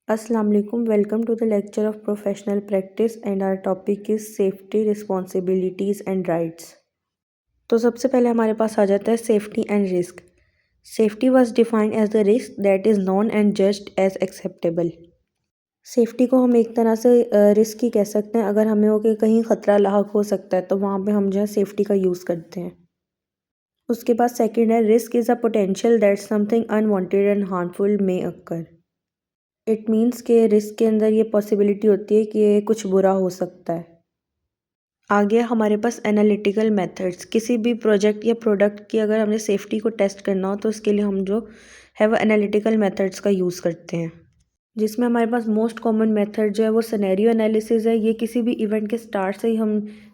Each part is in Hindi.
अस्सलाम वालेकुम welcome to the lecture of professional practice and our topic is safety responsibilities and rights. तो सबसे पहले हमारे पास आ जाता है safety and risk. Safety was defined as the risk that is known and judged as acceptable. Safety को हम एक तरह से रिस्क ही कह सकते हैं। अगर हमें हो कि कहीं ख़तरा लाक हो सकता है तो वहाँ पे हम जो है सेफ्टी का यूज़ करते हैं। उसके बाद सेकंड है risk is a potential that something unwanted and harmful may occur. It means के रिस्क के अंदर ये पॉसिबिलिटी होती है कि कुछ बुरा हो सकता है। आगे हमारे पास एनालिटिकल मेथड्स। किसी भी प्रोजेक्ट या प्रोडक्ट की अगर हमने सेफ्टी को टेस्ट करना हो तो उसके लिए हम जो है वो एनालिटिकल मेथड्स का यूज़ करते हैं, जिसमें हमारे पास मोस्ट कॉमन मेथड जो है वो सिनेरियो एनालिसिस है। ये किसी भी इवेंट के स्टार्ट से ही हम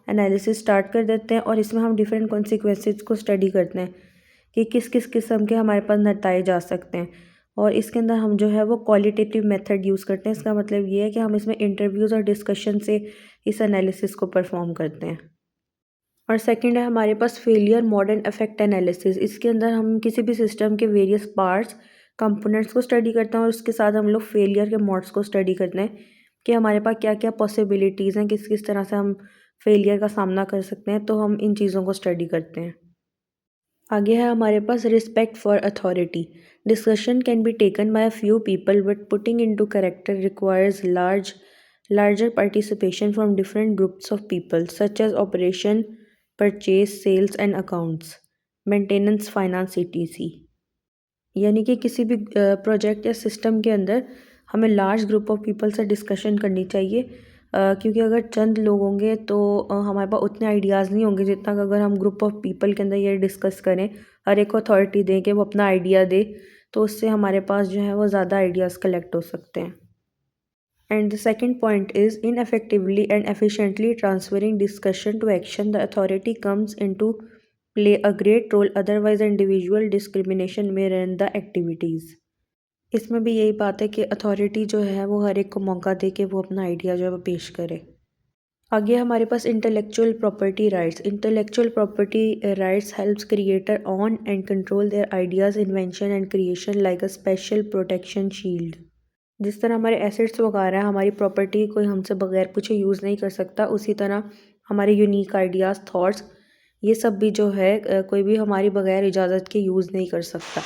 एनालिसिस स्टार्ट कर देते हैं और इसमें हम डिफरेंट कॉन्सिक्वेंसेस को स्टडी करते हैं कि किस किस किस्म के हमारे पास नतज आ सकते हैं। और इसके अंदर हम जो है वो क्वालिटेटिव मेथड यूज़ करते हैं। इसका मतलब ये है कि हम इसमें इंटरव्यूज़ और डिस्कशन से इस एनालिसिस को परफॉर्म करते हैं। और सेकंड है हमारे पास failure mode and effect analysis. इसके अंदर हम किसी भी सिस्टम के वेरियस पार्ट्स कंपोनेंट्स को स्टडी करते हैं और उसके साथ हम लोग फेलियर के मोड्स को स्टडी करते हैं कि हमारे पास क्या क्या पॉसिबिलिटीज़ हैं, किस किस तरह से हम फेलियर का सामना कर सकते हैं। तो हम इन चीज़ों को स्टडी करते हैं। आगे है हमारे पास respect for authority. Discussion can be taken by a few people but putting into character requires larger participation from different groups of people such as operation, purchase, sales and accounts, maintenance, finance, etc। यानी कि किसी भी प्रोजेक्ट या सिस्टम के अंदर हमें लार्ज ग्रुप ऑफ पीपल से डिस्कशन करनी चाहिए, क्योंकि अगर चंद लोग होंगे तो हमारे पास उतने आइडियाज़ नहीं होंगे जितना कि अगर हम ग्रुप ऑफ पीपल के अंदर ये डिस्कस करें, हर एक को अथॉरिटी दें कि वो अपना आइडिया दे, तो उससे हमारे पास जो है वो ज़्यादा आइडियाज़ कलेक्ट हो सकते हैं। And the second point is ineffectively and efficiently transferring discussion to action. The authority comes into play a great role, otherwise individual discrimination may run the activities। इसमें भी यही बात है कि अथॉरिटी जो है वो हर एक को मौका दे कि वो अपना आइडिया जो है वो पेश करे। आगे हमारे पास intellectual property rights. Intellectual property rights helps creator own and control their ideas, invention and creation like a special protection shield. जिस तरह हमारे एसेट्स वगैरह है, हमारी प्रॉपर्टी कोई हमसे बगैर पूछे यूज़ नहीं कर सकता, उसी तरह हमारे यूनिक आइडियाज़, थॉट्स, ये सब भी जो है कोई भी हमारी बगैर इजाज़त के यूज़ नहीं कर सकता।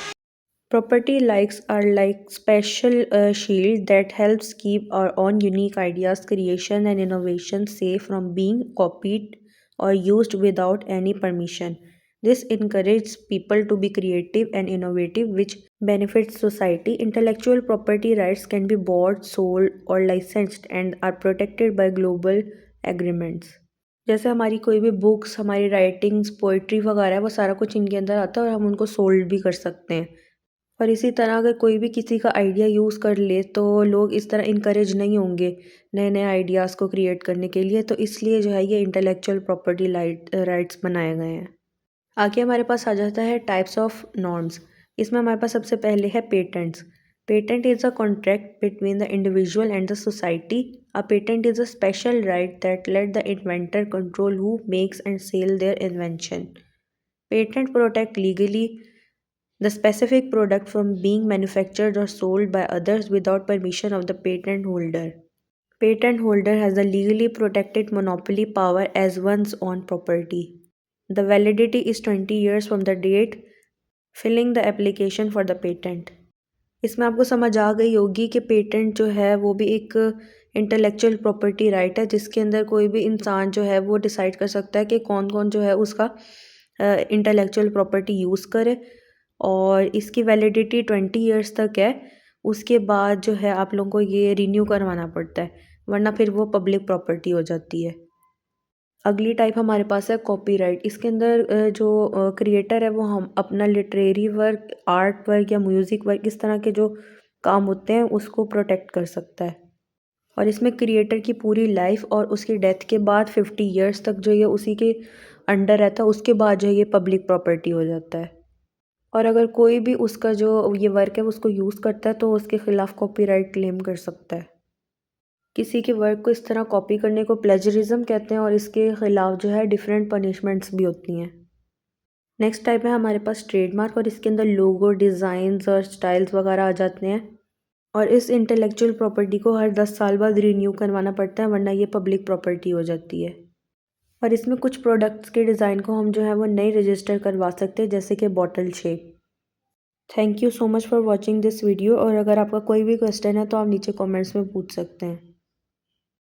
Property likes are like special shield that helps keep our own unique ideas, creation and innovation safe from being copied or used without any permission. This encourages people to be creative and innovative, which benefits society. Intellectual property rights can be bought, sold, or licensed and are protected by global agreements. जैसे हमारी कोई भी बुक्स, हमारी राइटिंग्स, पोइट्री वगैरह है, वो सारा कुछ इनके अंदर आता है और हम उनको सोल्ड भी कर सकते हैं। और इसी तरह अगर कोई भी किसी का आइडिया यूज़ कर ले तो लोग इस तरह इनकरेज नहीं होंगे नए नए आइडियाज़ को क्रिएट करने के लिए, तो इसलिए जो है ये इंटेलेक्चुअल प्रॉपर्टी राइट्स बनाए गए हैं। आगे हमारे पास आ जाता है टाइप्स ऑफ नॉर्म्स। इसमें हमारे पास सबसे पहले है patents. Patent is a contract between the individual and the society. A patent is a special right that let the inventor control who makes and sell their invention. Patent protect legally the specific product from being manufactured or sold by others without permission of the patent holder. Patent holder has the legally protected monopoly power as one's own property. The validity is 20 years from the date filling the application for the patent. इसमें आपको समझ आ गई होगी कि पेटेंट जो है वो भी एक इंटेलेक्चुअल प्रॉपर्टी राइट है, जिसके अंदर कोई भी इंसान जो है वो डिसाइड कर सकता है कि कौन कौन जो है उसका इंटेलेक्चुअल प्रॉपर्टी यूज़ करे, और इसकी वैलिडिटी 20 ईयर्स तक है। उसके बाद जो है आप लोगों को ये रिन्यू करवाना पड़ता है, वरना फिर वो पब्लिक प्रॉपर्टी हो जाती है। अगली टाइप हमारे पास है कॉपीराइट। इसके अंदर जो क्रिएटर है वो हम अपना लिटरेरी वर्क, आर्ट वर्क या म्यूज़िक वर्क, इस तरह के जो काम होते हैं उसको प्रोटेक्ट कर सकता है। और इसमें क्रिएटर की पूरी लाइफ और उसकी डेथ के बाद 50 ईयर्स तक जो ये उसी के अंडर रहता है, उसके बाद जो ये पब्लिक प्रॉपर्टी हो जाता है। और अगर कोई भी उसका जो ये वर्क है उसको यूज़ करता है तो उसके ख़िलाफ़ कॉपीराइट क्लेम कर सकता है। किसी के वर्क को इस तरह कॉपी करने को प्लेजरिज्म कहते हैं और इसके ख़िलाफ़ जो है डिफरेंट पनिशमेंट्स भी होती हैं। नेक्स्ट टाइप है हमारे पास ट्रेडमार्क, और इसके अंदर लोगो, डिज़ाइंस और स्टाइल्स वगैरह आ जाते हैं। और इस इंटेलेक्चुअल प्रॉपर्टी को हर 10 साल बाद रिन्यू करवाना पड़ता है, वरना ये पब्लिक प्रॉपर्टी हो जाती है। और इसमें कुछ प्रोडक्ट्स के डिज़ाइन को हम जो है वो नई रजिस्टर करवा सकते हैं, जैसे कि bottle shape. Thank you so much for watching this video. और अगर आपका कोई भी क्वेश्चन है तो आप नीचे कमेंट्स में पूछ सकते हैं।